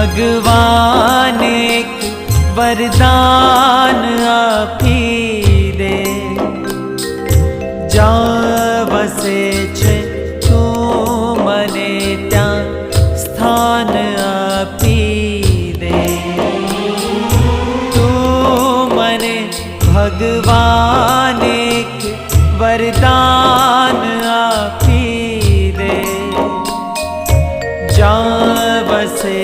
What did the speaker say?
भगवान एक वरदान आपी दे, જ્યાં વસે છે તું મને ત્યાં સ્થાન આપી દે। તું મને ભગવાન એક વરદાન આપી દે, જ્યાં વસે